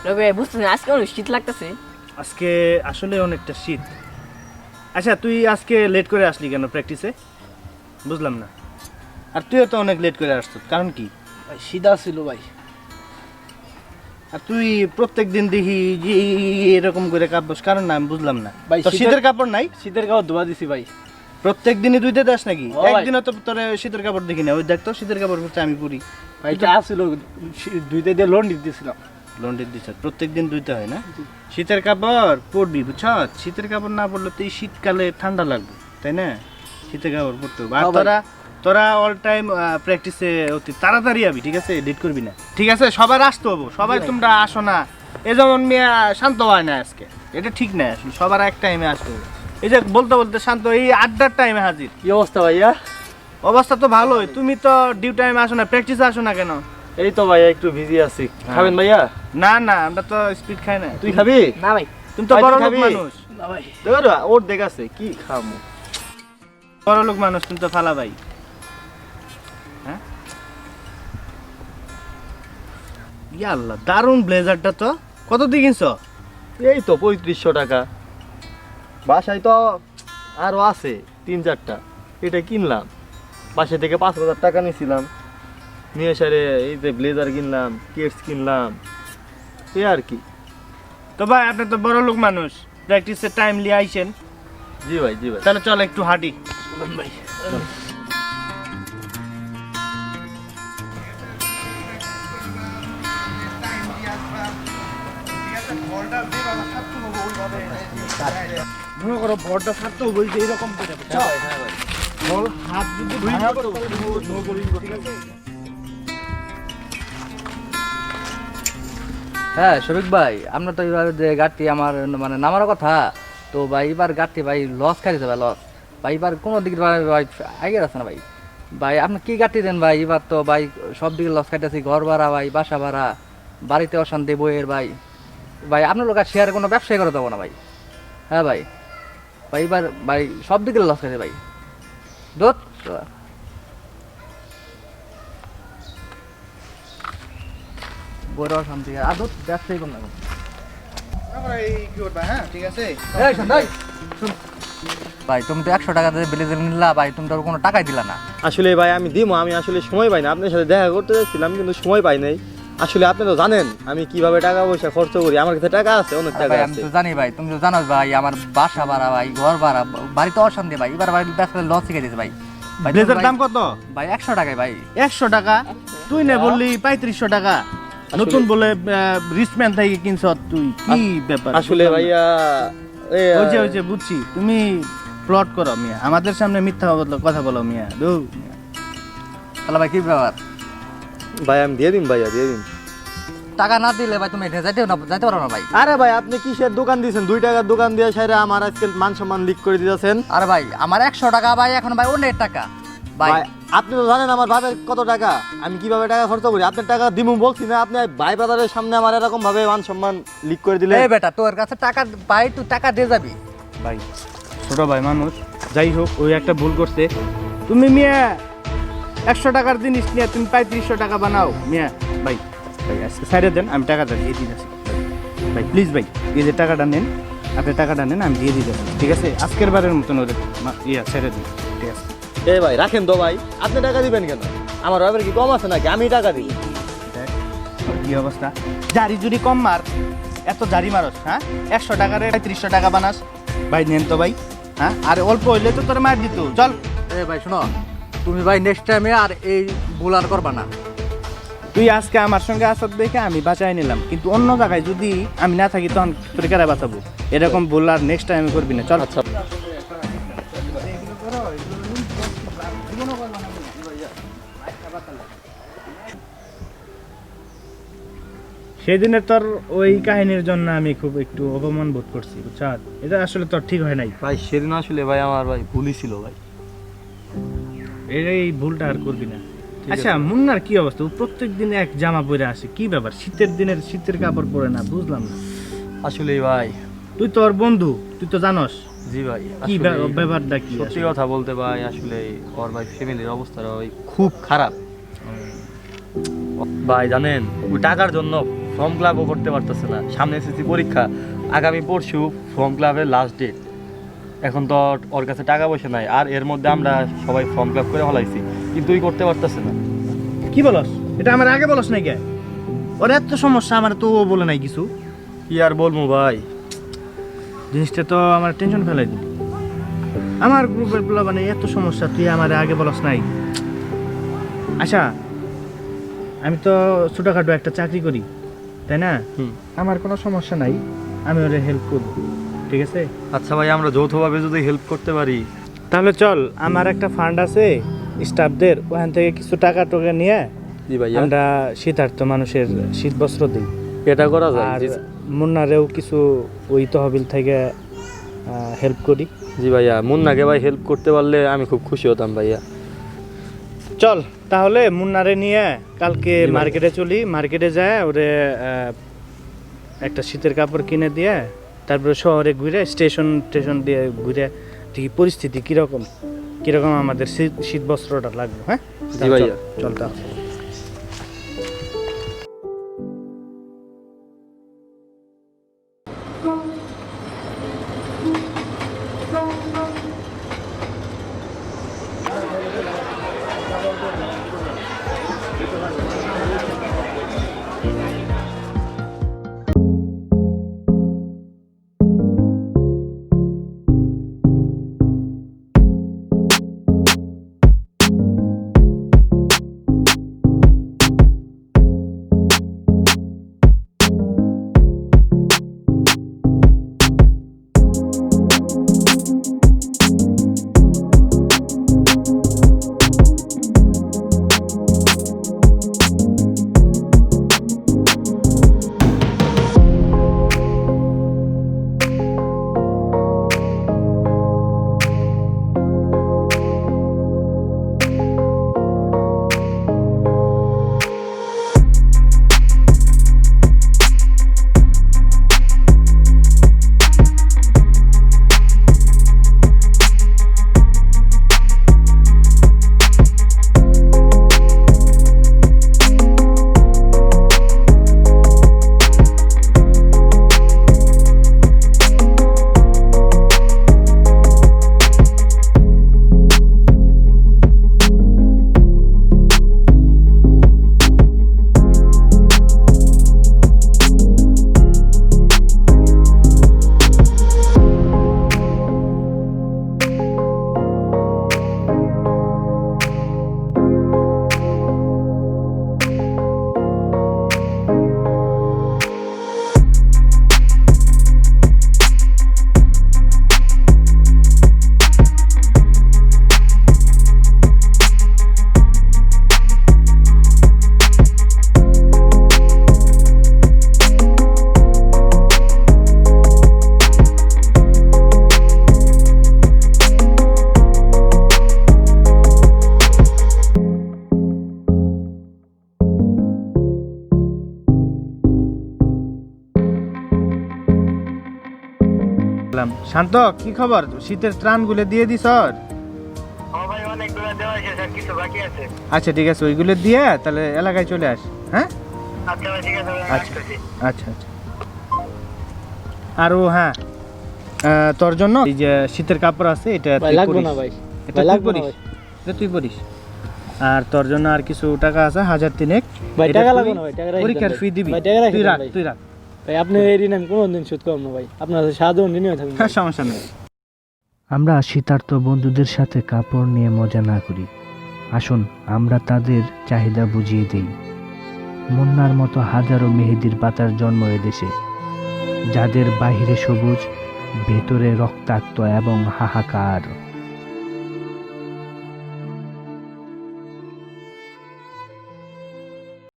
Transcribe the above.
রবি বুঝতে না আজকে অনেক শীত লাগতেছে। আজকে আসলে অনেকটা শীত। আচ্ছা তুই আজকে লেট করে আসলি কেন প্র্যাকটিসে? বুঝলাম না। আর তুইও তো অনেক লেট করে আসছিস, কারণ কি? ভাই সিধা ছিল ভাই। আর তুই প্রত্যেকদিন দেখি যে এরকম করে কাপড়, কারণ না আমি বুঝলাম না। ভাই, তো শীতের কাপড় নাই? শীতের কাপড় ধোয়া দিছি ভাই। প্রত্যেক দিনই ধুইতে দাস নাকি? ও ভাই। একদিনও তো তোর শীতের কাপড় দেখি না। ওই দেখ তো শীতের কাপড় পরতে আমি পরি। ভাই যা ছিল ধুইতে দিয়ে লোন দিতেছিলাম। লন্ড্রি দিচ্ছ প্রত্যেকদিন ধুইতে হয় না? শীতের কাপড় পরবি, বুঝছ? শীতের কাপড় না পরলে তো এই শীতকালে ঠান্ডা লাগবে, তাই না? শীতের কাপড় পরতে হবে। আর তোরা অল টাইম প্র্যাকটিসে অতি তাড়াতাড়ি আবি, ঠিক আছে? লেট করবি না, ঠিক আছে? সবার আসতে হবো, সবাই তোমরা আসো না। এ যেমন মিয়া শান্ত হয় না আজকে, এটা ঠিক না। আসলে সবার এক টাইমে আসতে হবে। এই যে বলতে বলতে শান্ত এই আড্ডার টাইমে হাজির। কি অবস্থা ভাইয়া? অবস্থা তো ভালোই। তুমি তো ডিউ টাইমে আসো না, প্র্যাকটিসে আসো না কেন? এই তো ভাইয়া একটু বিজি আছি। খাবেন ভাইয়া? না না, আমরা তো স্পিড খাই না। তুই খাবি? না ভাই। তুমি তো ভাই, বড় তুই লোক খাবি? মানুষ। না ভাই। দেখো ওর দেখাছে কি খামু। বড় লোক মানুষ তুমি তো ফালা ভাই। হ্যাঁ ইয়া আল্লাহ, দারুন ব্লেজারটা তো। কত দিয়ে কিনছো? এই তো 3500 টাকা। বাসায় তো আরো আছে 3-4টা, এটা কিনলাম। বাসা থেকে 5000 টাকা নিয়েছিলাম, নিয়ে সারে এই যে ব্লেজার কিনলাম, কেটস কিনলাম, এই আর কি। তো ভাই আপনি তো বড় লোক মানুষ, প্র্যাকটিসে টাইমলি আইছেন। জি ভাই, জি ভাই। তাহলে চল একটু হাঁটি। ভাই মনে করো ভরটা ছাড়তেও বলছে এরকম করে বল, হাত যদি ভাঙা করো নো গোলিং, ঠিক আছে? হ্যাঁ শফিক ভাই, আপনার তো এবার যে গাড়ি আমার মানে নামার কথা, তো ভাই এবার গাড়ি ভাই লস খাইছে ভাই, লস ভাই। এবার কোনো দিকে ভাই আগে আছে না ভাই। ভাই আপনি কি গাড়ি দেন ভাই? এবার তো ভাই সব দিকে লস খাইতেছি, ঘর ভাড়া ভাই, বাসা ভাড়া, বাড়িতে অশান্তি, বইয়ের ভাই। ভাই আপনার লোক আর শেয়ারে কোনো ব্যবসায় করে দেবো না ভাই। হ্যাঁ ভাই, ভাই এবার ভাই সব দিকে লস খাইছে ভাই। দোত বইয়ের অশান্তি আর দোত ব্যবসায়ী করুন না। এই কি করবা? হ্যাঁ ঠিক আছে। এই শোন ভাই, শুন ভাই, তুমি তো 100 টাকা দিয়ে ব্লেজার নিলা ভাই, তুমি তো কোনো টাকাই দিলা না। আসলে ভাই আমি দিমো, আমি আসলে সময় পাই না। আপনার সাথে দেখা করতে যাচ্ছিলাম কিন্তু সময় পাই নাই। আসলে আপনি তো জানেন আমি কিভাবে টাকা পয়সা খরচ করি। আমার কাছে টাকা আছে, অনেক টাকা ভাই আমি আছে। তো জানি ভাই, তুমি তো জানো ভাই আমার বাসা ভাড়া ভাই, ঘর ভাড়া, বাড়িতে অশান্তি ভাই। এবার ভাই ব্যবসা লস শিখে দিয়েছে ভাই। ভাই ব্লেজার দাম কত? ভাই 100 টাকায় ভাই। 100 টাকা? তুই না বললি 3500 টাকা? নতুন বলে রিচম্যান থেকে কিনছ তুই, কি ব্যাপার? আসলে ভাইয়া ওই যে বুঝছি, তুমি প্লট করো মিয়া, আমাদের সামনে মিথ্যা কথা বলো মিয়া। তাহলে ভাই কি ব্যাপার? ভাই আমি দিয়ে দিন, ভাইয়া দিয়ে দিন। টাকা না দিলে ভাই তুমি যাইতে পারো না ভাই। আরে ভাই আপনি কিসের দোকান দিয়েছেন? 2 টাকার দোকান দিয়ে সাইরা আমার আজকে মান সম্মান লিক করে দিয়েছেন। আরে ভাই আমার 100 টাকা ভাই, এখন ভাই অনেক টাকা ভাই। ভাই আপনি তো জানেন আমার ভাবের কত টাকা, আমি কিভাবে টাকা খরচ করি। আপনার টাকা দিমু বলছি না, আপনি ভাই ব্রাদারের সামনে আমার এরকম ভাবে মান সম্মান লিক করে দিলে। এই বেটা তোর কাছে টাকা ভাই, তুই টাকা দিয়ে যাবি ভাই ছোট ভাই মানুষ, যাই হোক ওই একটা ভুল করছে। তুমি মিয়া 100 টাকার জিনিস নিয়ে তুমি 3500 টাকা বানাও মিয়া। ভাই ভাই আজকে সাইডে দেন, আমি টাকাটা দিয়ে দিতেছি। ভাই প্লিজ ভাই, এই যে টাকাটা নেন, আপনি টাকাটা নেন, আমি দিয়ে দিতেছি, ঠিক আছে? আজকের বারের মতন ওদের ছেড়ে দিন, ঠিক আছে? এই ভাই রাখেন তো ভাই, আপনি টাকা দিবেন কেন? আমার ভাবের কি কম আছে নাকি? আমি টাকা দিই। দেখ কি অবস্থা, জারি জুরি কম মার, এত জারি মারস? হ্যাঁ 100 টাকারে 3500 টাকা বানাস? ভাই নেন তো ভাই। হ্যাঁ আর অল্প হইলে তো তোর মার দিত। চল এই ভাই শোনো, তুমি ভাই নেক্সট টাইমে আর এই ভুল আর করবা না। তুই আজকে আমার সঙ্গে আসার দেখে আমি বাঁচাই নিলাম, কিন্তু অন্য জায়গায় যদি আমি না থাকি তখন তোর কারা বাঁচাবো? এরকম ভুল আর নেক্সট টাইম করবি না। চল। আচ্ছা সেদিনে তোর ওই কাহিনীর জন্য আমি খুব একটু অপমান বোধ করছি, বুঝছাস? এটা আসলে তোর ঠিক হয় নাই ভাই, সেদিন আসলে ভাই আমার ভাই ভুলই ছিল ভাই। এই ভুলটা আর করবি না। আচ্ছা মুন্নার কি অবস্থা? ও প্রত্যেক দিন এক জামা পরে আসে, কি ব্যাপার? শীতের দিনের শীতের কাপড় পরে না, বুঝলাম না। আসলে ভাই তুই তোর বন্ধু, তুই তো জানস জি ভাই, কি ব্যাপারটা কি? সত্যি কথা বলতে ভাই আসলে ওর ভাই ফ্যামিলির অবস্থা ভাই খুব খারাপ ভাই। জানেন ওই টাকার জন্য ফর্ম ক্লাবও করতে পারতেছে না, সামনে এসএসসি পরীক্ষা, আগামী পরশু ফর্ম ক্লাবের লাস্ট ডেট। এখন তো ওর কাছে টাকা পয়সা নাই, আর এর মধ্যে আমরা সবাই ফর্ম ক্লাব করে ফেলাইছি, কিন্তু ওই করতে পারতেছে না। কি বলস? এটা আমার আগে বলস নাই কে? ওর এত সমস্যা, আমার তো ও বলে নাই কিছু। কি আর বলবো ভাই, জিনিসটা তো আমার টেনশন ফেলাই দিল। আমার গ্রুপের পোলা মানে এত সমস্যা, তুই আমার আগে বলস নাই। আচ্ছা, আমি তো ছোটখাটো একটা চাকরি করি, তাই না? আমার কোনো সমস্যা নাই, আমি ওরে হেল্প করব, ঠিক আছে? আচ্ছা ভাই, আমরা যৌথভাবে যদি হেল্প করতে পারি তাহলে চল, আমার একটা ফান্ড আছে স্টাফদের, ওখান থেকে কিছু টাকা টোকা নিয়ে জি ভাইয়া আমরা শীতার্থ মানুষের শীত বস্ত্র দিই। এটা করা যায়। আর মুন্নারেও কিছু ওই তহবিল থেকে হেল্প করি। জি ভাইয়া, মুন্নাকে ভাই হেল্প করতে পারলে আমি খুব খুশি হতাম ভাইয়া। চল তাহলে মুন্নারে নিয়ে কালকে মার্কেটে চলি, মার্কেটে যায় ওরে একটা শীতের কাপড় কিনে দিয়ে তারপরে শহরে ঘুরে স্টেশন দিয়ে ঘুরে দেখি পরিস্থিতি কিরকম আমাদের শীত বস্ত্রটা লাগবে। হ্যাঁ জি ভাইয়া, চল তাহলে। শান্ত, কি খবর? শীতের ত্রাণগুলো দিয়ে দিস? আচ্ছা ঠিক আছে, ওইগুলো দিয়ে তাহলে এলাকায় চলে আস। হ্যাঁ আচ্ছা আচ্ছা আচ্ছা। আরো হ্যাঁ, তোর জন্য এই যে শীতের কাপড় আছে, এটা লাগবে না ভাই, এটা তুই পরিস। আর তোর জন্য আর কিছু টাকা আছে 1000 ভাই। টাকা লাগবে না ভাই, টাকা রাখি পরীক্ষার ফি দিবি, তুই রাখ ভাই। আপনি এই ঋণ আমি কোনোদিন শোধ করব না ভাই, আপনার সাধারণ ঋণই থাকবে। হ্যাঁ, সমস্যা নেই। আমরা শীতার্থ বন্ধুদের সাথে কাপড় নিয়ে মজা না করি, আসুন আমরা তাদের চাহিদা বুঝিয়ে দেই। মুন্নার মতো হাজারো মেহেদির পাতার জন্ম এদেশে, যাদের বাহিরে সবুজ, ভেতরে রক্তাক্ত এবং হাহাকার।